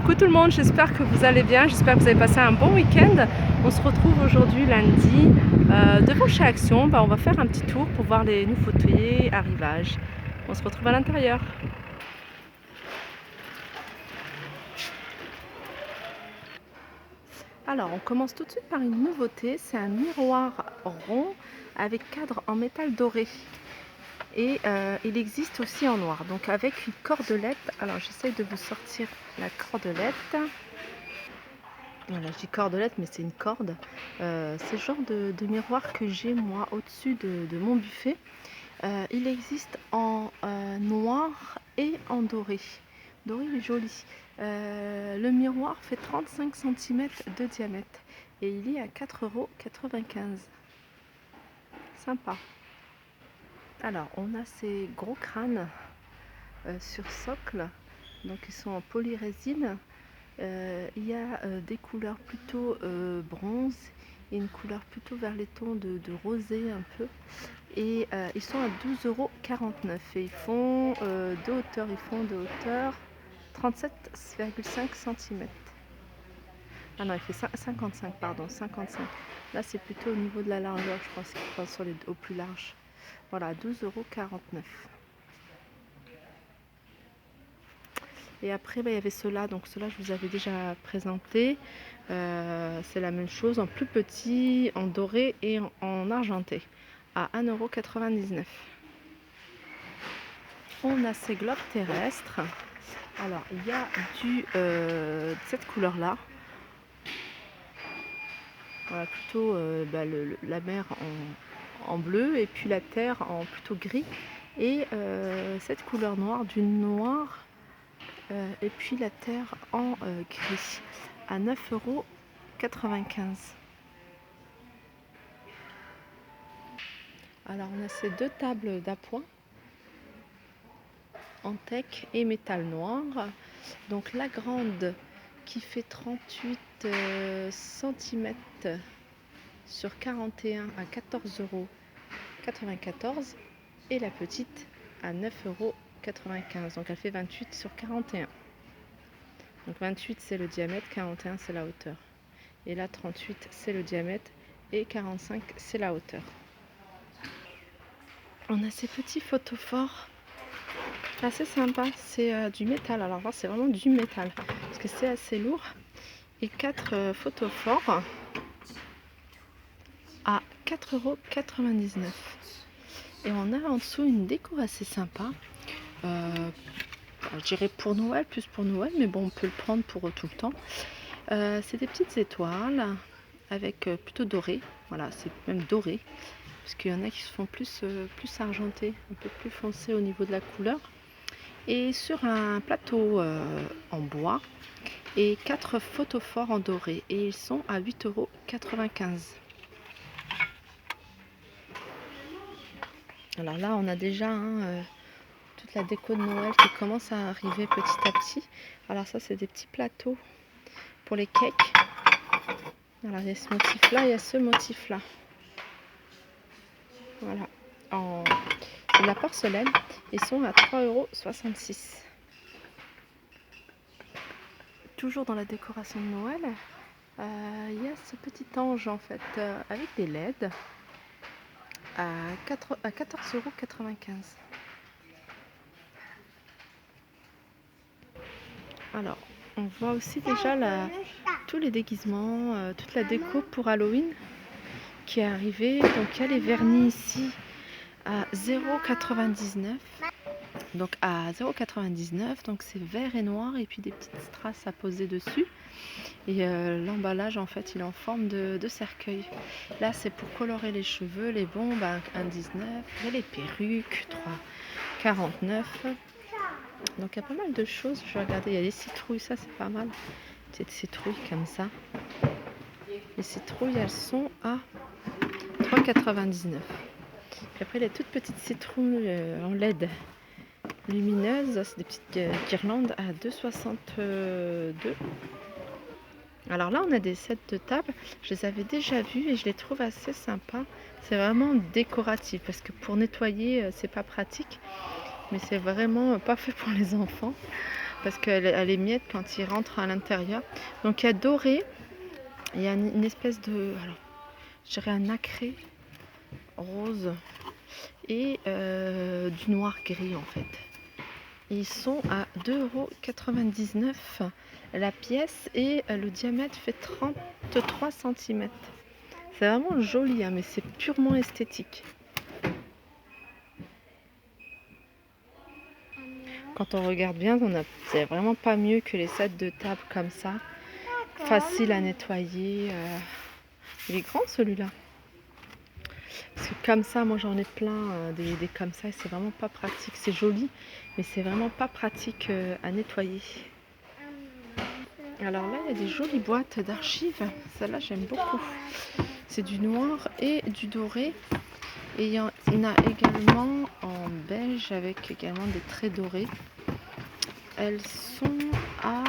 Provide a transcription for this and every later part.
Coucou tout le monde, j'espère que vous allez bien, j'espère que vous avez passé un bon week-end. On se retrouve aujourd'hui lundi devant chez Action. On va faire un petit tour pour voir les nouveautés, arrivages. On se retrouve à l'intérieur. Alors on commence tout de suite par une nouveauté, c'est un miroir rond avec cadre en métal doré. Et il existe aussi en noir, donc avec une cordelette. Alors j'essaye de vous sortir la cordelette. Voilà, je dis cordelette, mais c'est une corde. C'est le genre de miroir que j'ai moi au-dessus de mon buffet. Il existe en noir et en doré. Doré il est joli. Le miroir fait 35 cm de diamètre et il est à 4,95 €. Sympa. Alors, on a ces gros crânes sur socle, donc ils sont en polyrésine. Il y a des couleurs plutôt bronze et une couleur plutôt vers les tons de rosé un peu. Et ils sont à 12,49 € et ils font de hauteur 37,5 cm. Ah non, il fait 55, pardon, 55. Là, c'est plutôt au niveau de la largeur, je pense qu'il passe au plus large. Voilà, 12,49 €. Et après, il y avait ceux-là. Donc ceux-là, je vous avais déjà présenté. C'est la même chose, en plus petit, en doré et en argenté, à 1,99 €. On a ces globes terrestres. Alors, il y a cette couleur-là. Voilà, plutôt la mer en bleu et puis la terre en plutôt gris. Et cette couleur noire, du noir et puis la terre en gris, à 9,95 €. Alors on a ces deux tables d'appoint en teck et métal noir. Donc la grande qui fait 38 cm sur 41 à 14,94 € et la petite à 9,95 €. Donc elle fait 28 sur 41. Donc 28 c'est le diamètre, 41 c'est la hauteur. Et là 38 c'est le diamètre et 45 c'est la hauteur. On a ces petits photophores assez sympa, c'est du métal. Alors là c'est vraiment du métal parce que c'est assez lourd. Et 4 photophores à 4,99 €. Et on a en dessous une déco assez sympa. Je dirais pour Noël, plus pour Noël, mais bon, on peut le prendre pour tout le temps. C'est des petites étoiles avec plutôt doré. Voilà, c'est même doré, parce qu'il y en a qui se font plus argentés, un peu plus foncé au niveau de la couleur. Et sur un plateau en bois, et 4 photophores en doré, et ils sont à 8,95 €. Alors là, on a déjà toute la déco de Noël qui commence à arriver petit à petit. Alors ça, c'est des petits plateaux pour les cakes. Alors il y a ce motif-là, il y a ce motif-là. Voilà, c'est de la porcelaine. Ils sont à 3,66 €. Toujours dans la décoration de Noël, il y a ce petit ange en fait avec des LED à 14,95 €. Alors, on voit aussi déjà tous les déguisements, toute la déco pour Halloween qui est arrivée. Donc il y a les vernis ici à 0,99 €. Donc à 0,99 €, donc c'est vert et noir et puis des petites strass à poser dessus. Et l'emballage en fait il est en forme de cercueil. Là c'est pour colorer les cheveux, les bombes à 1,19 €. Il y a les perruques, 3,49 €. Donc il y a pas mal de choses. Je vais regarder, il y a des citrouilles, ça c'est pas mal. Petites citrouilles comme ça. Les citrouilles elles sont à 3,99 €. Puis après les toutes petites citrouilles en LED lumineuses, c'est des petites guirlandes à 2,62 €. Alors là on a des sets de table, je les avais déjà vus et je les trouve assez sympas. C'est vraiment décoratif parce que pour nettoyer c'est pas pratique, mais c'est vraiment pas fait pour les enfants. parce qu'elle émiette quand il rentre à l'intérieur. Donc il y a doré, il y a une espèce de, alors, je dirais un nacré rose et du noir gris en fait. Ils sont à 2,99 € la pièce et le diamètre fait 33 cm. C'est vraiment joli, hein, mais c'est purement esthétique. Quand on regarde bien, c'est vraiment pas mieux que les sets de table comme ça. Facile à nettoyer. Il est grand celui-là. Parce que comme ça, moi j'en ai plein des comme ça et c'est vraiment pas pratique. C'est joli, mais c'est vraiment pas pratique à nettoyer. Alors là, il y a des jolies boîtes d'archives. Celle-là, j'aime beaucoup. C'est du noir et du doré. Et il y en a également en beige avec également des traits dorés. Elles sont à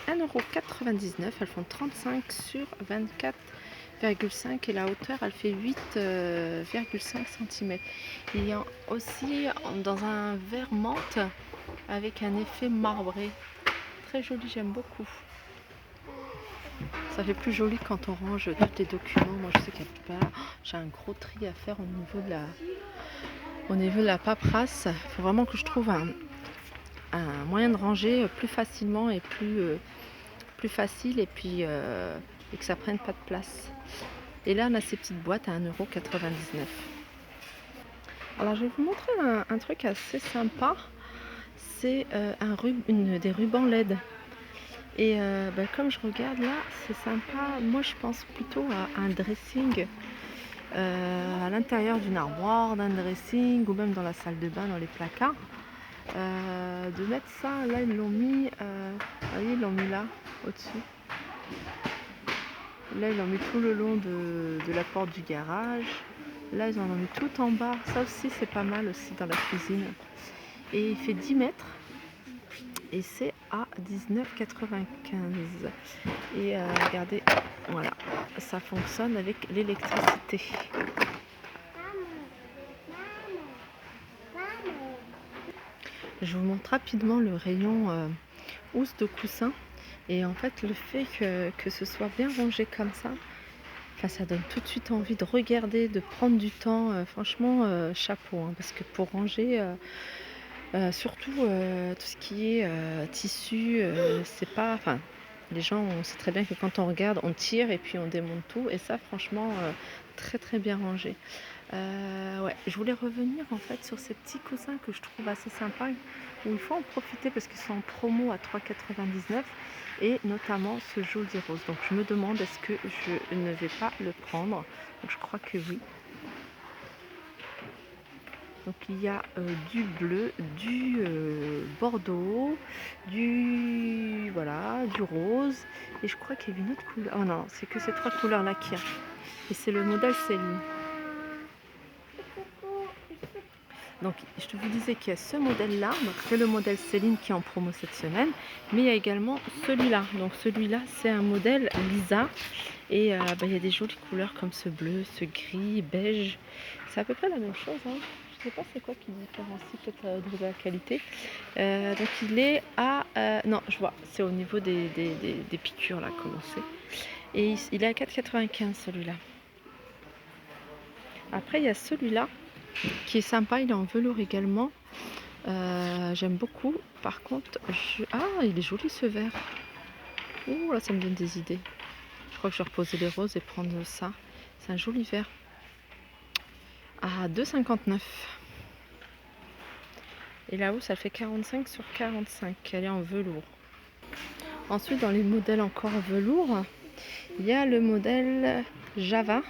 1,99 €. Elles font 35 sur 24,5 et la hauteur elle fait 8,5 cm. Il y a aussi dans un vert menthe avec un effet marbré. Très joli, j'aime beaucoup. Ça fait plus joli quand on range tous les documents. Moi je sais qu'il y a pas. J'ai un gros tri à faire au niveau de la paperasse. Il faut vraiment que je trouve un moyen de ranger plus facilement et plus facile et puis et que ça prenne pas de place. Et là on a ces petites boîtes à 1,99 €. Alors je vais vous montrer un truc assez sympa. C'est des rubans LED. Et comme je regarde là, c'est sympa. Moi je pense plutôt à un dressing à l'intérieur d'une armoire, d'un dressing ou même dans la salle de bain, dans les placards. De mettre ça, là ils l'ont mis, vous voyez, ils l'ont mis là, au-dessus. Là ils l'ont mis tout le long de la porte du garage. Là ils en ont mis tout en bas. Ça aussi c'est pas mal aussi dans la cuisine. Et il fait 10 mètres. Et c'est à 19,95 €. Et regardez, voilà, ça fonctionne avec l'électricité. Je vous montre rapidement le rayon housse de coussin. Et en fait, le fait que ce soit bien rangé comme ça, enfin, ça donne tout de suite envie de regarder, de prendre du temps. Franchement, chapeau, hein, parce que pour ranger, surtout tout ce qui est tissu, c'est pas. Enfin, les gens, on sait très bien que quand on regarde, on tire et puis on démonte tout. Et ça, franchement, très très bien rangé. Ouais, je voulais revenir en fait sur ces petits coussins que je trouve assez sympas, où il faut en profiter parce qu'ils sont en promo à 3,99 € et notamment ce joli rose. Donc je me demande est-ce que je ne vais pas le prendre. Donc je crois que oui. Donc il y a du bleu, du bordeaux, du rose et je crois qu'il y a une autre couleur. Oh non, c'est que ces trois couleurs là qu'il y a. Et c'est le modèle Céline. Donc je vous disais qu'il y a ce modèle là, donc c'est le modèle Céline qui est en promo cette semaine, mais il y a également celui-là. Donc celui-là c'est un modèle Lisa et il y a des jolies couleurs comme ce bleu, ce gris, beige. C'est à peu près la même chose, hein. Je sais pas c'est quoi qui différencie peut-être de la qualité. Donc il est à non, je vois, c'est au niveau des piqûres là comment c'est. Et il est à 4,95 € celui-là. Après il y a celui-là qui est sympa, il est en velours également. J'aime beaucoup. Par contre, il est joli ce vert. Ouh là, ça me donne des idées. Je crois que je vais reposer les roses et prendre ça. C'est un joli vert. À 2,59 €. Et là-haut, ça fait 45 sur 45. Elle est en velours. Ensuite, dans les modèles encore velours, il y a le modèle Java.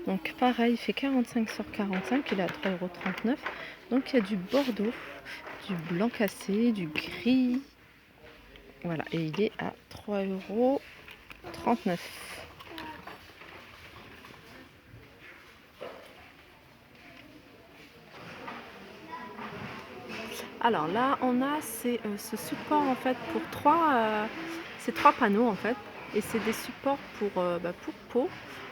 Donc pareil, il fait 45 sur 45, il est à 3,39 €. Donc il y a du bordeaux, du blanc cassé, du gris. Voilà, et il est à 3,39 €. Alors là, on a ce support en fait pour ces trois panneaux en fait. Et c'est des supports pour pots.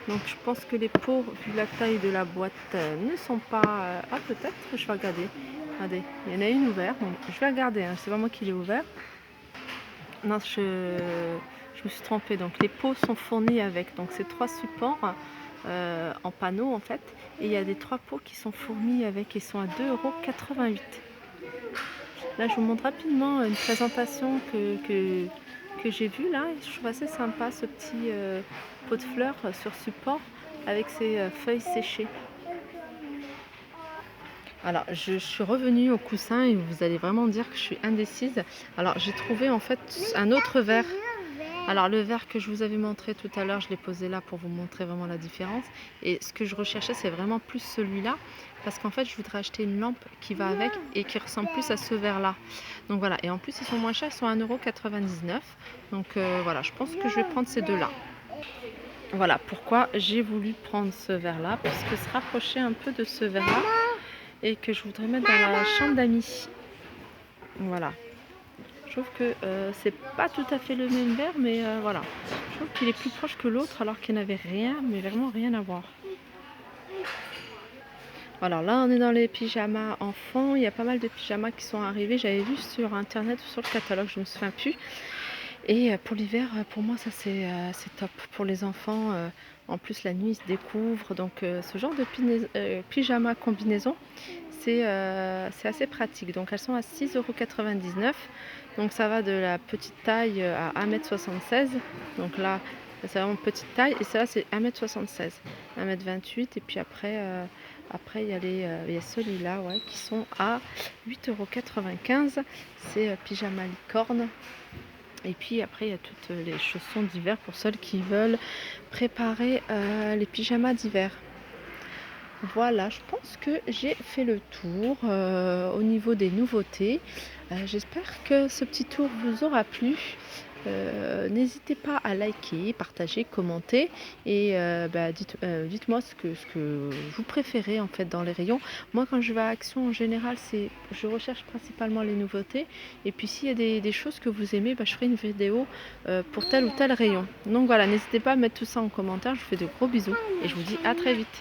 Donc je pense que les pots, vu la taille de la boîte, ne sont pas... Ah peut-être, je vais regarder. Regardez, il y en a une ouverte, donc je vais regarder, hein, c'est pas moi qui l'ai ouvert. Non, je me suis trompée. Donc les pots sont fournis avec donc ces 3 supports en panneau en fait. Et il y a des 3 pots qui sont fournis avec et sont à 2,88 €. Là, je vous montre rapidement une présentation que j'ai vue là. Je trouve assez sympa ce petit pot de fleurs sur support avec ses feuilles séchées. Alors, je suis revenue au coussin et vous allez vraiment dire que je suis indécise. Alors, j'ai trouvé en fait un autre verre. Alors, le verre que je vous avais montré tout à l'heure, je l'ai posé là pour vous montrer vraiment la différence. Et ce que je recherchais, c'est vraiment plus celui-là. Parce qu'en fait, je voudrais acheter une lampe qui va avec et qui ressemble plus à ce verre-là. Donc voilà, et en plus, ils sont moins chers, ils sont à 1,99 €. Donc voilà, je pense que je vais prendre ces deux-là. Voilà pourquoi j'ai voulu prendre ce verre-là, puisque se rapprocher un peu de ce verre-là et que je voudrais mettre dans la chambre d'amis. Voilà. Je trouve que c'est pas tout à fait le même verre, mais voilà. Je trouve qu'il est plus proche que l'autre alors qu'il n'avait rien, mais vraiment rien à voir. Alors là, on est dans les pyjamas enfants. Il y a pas mal de pyjamas qui sont arrivés. J'avais vu sur internet ou sur le catalogue, je me souviens plus. Et pour l'hiver, pour moi, ça c'est top. Pour les enfants, en plus la nuit ils se découvrent. Donc ce genre de pyjama combinaison, c'est assez pratique. Donc elles sont à 6,99 €. Donc ça va de la petite taille à 1,76 m. Donc là, c'est vraiment petite taille. Et ça c'est 1,76 m, 1,28 m. Et puis après il y a celui-là ouais, qui sont à 8,95 €. C'est pyjama licorne. Et puis après, il y a toutes les chaussons d'hiver pour celles qui veulent préparer les pyjamas d'hiver. Voilà, je pense que j'ai fait le tour au niveau des nouveautés. J'espère que ce petit tour vous aura plu. N'hésitez pas à liker, partager, commenter et dites-moi ce que vous préférez en fait dans les rayons. Moi quand je vais à Action en général, je recherche principalement les nouveautés et puis s'il y a des choses que vous aimez, je ferai une vidéo pour tel ou tel rayon. Donc voilà, n'hésitez pas à mettre tout ça en commentaire. Je vous fais de gros bisous et je vous dis à très vite.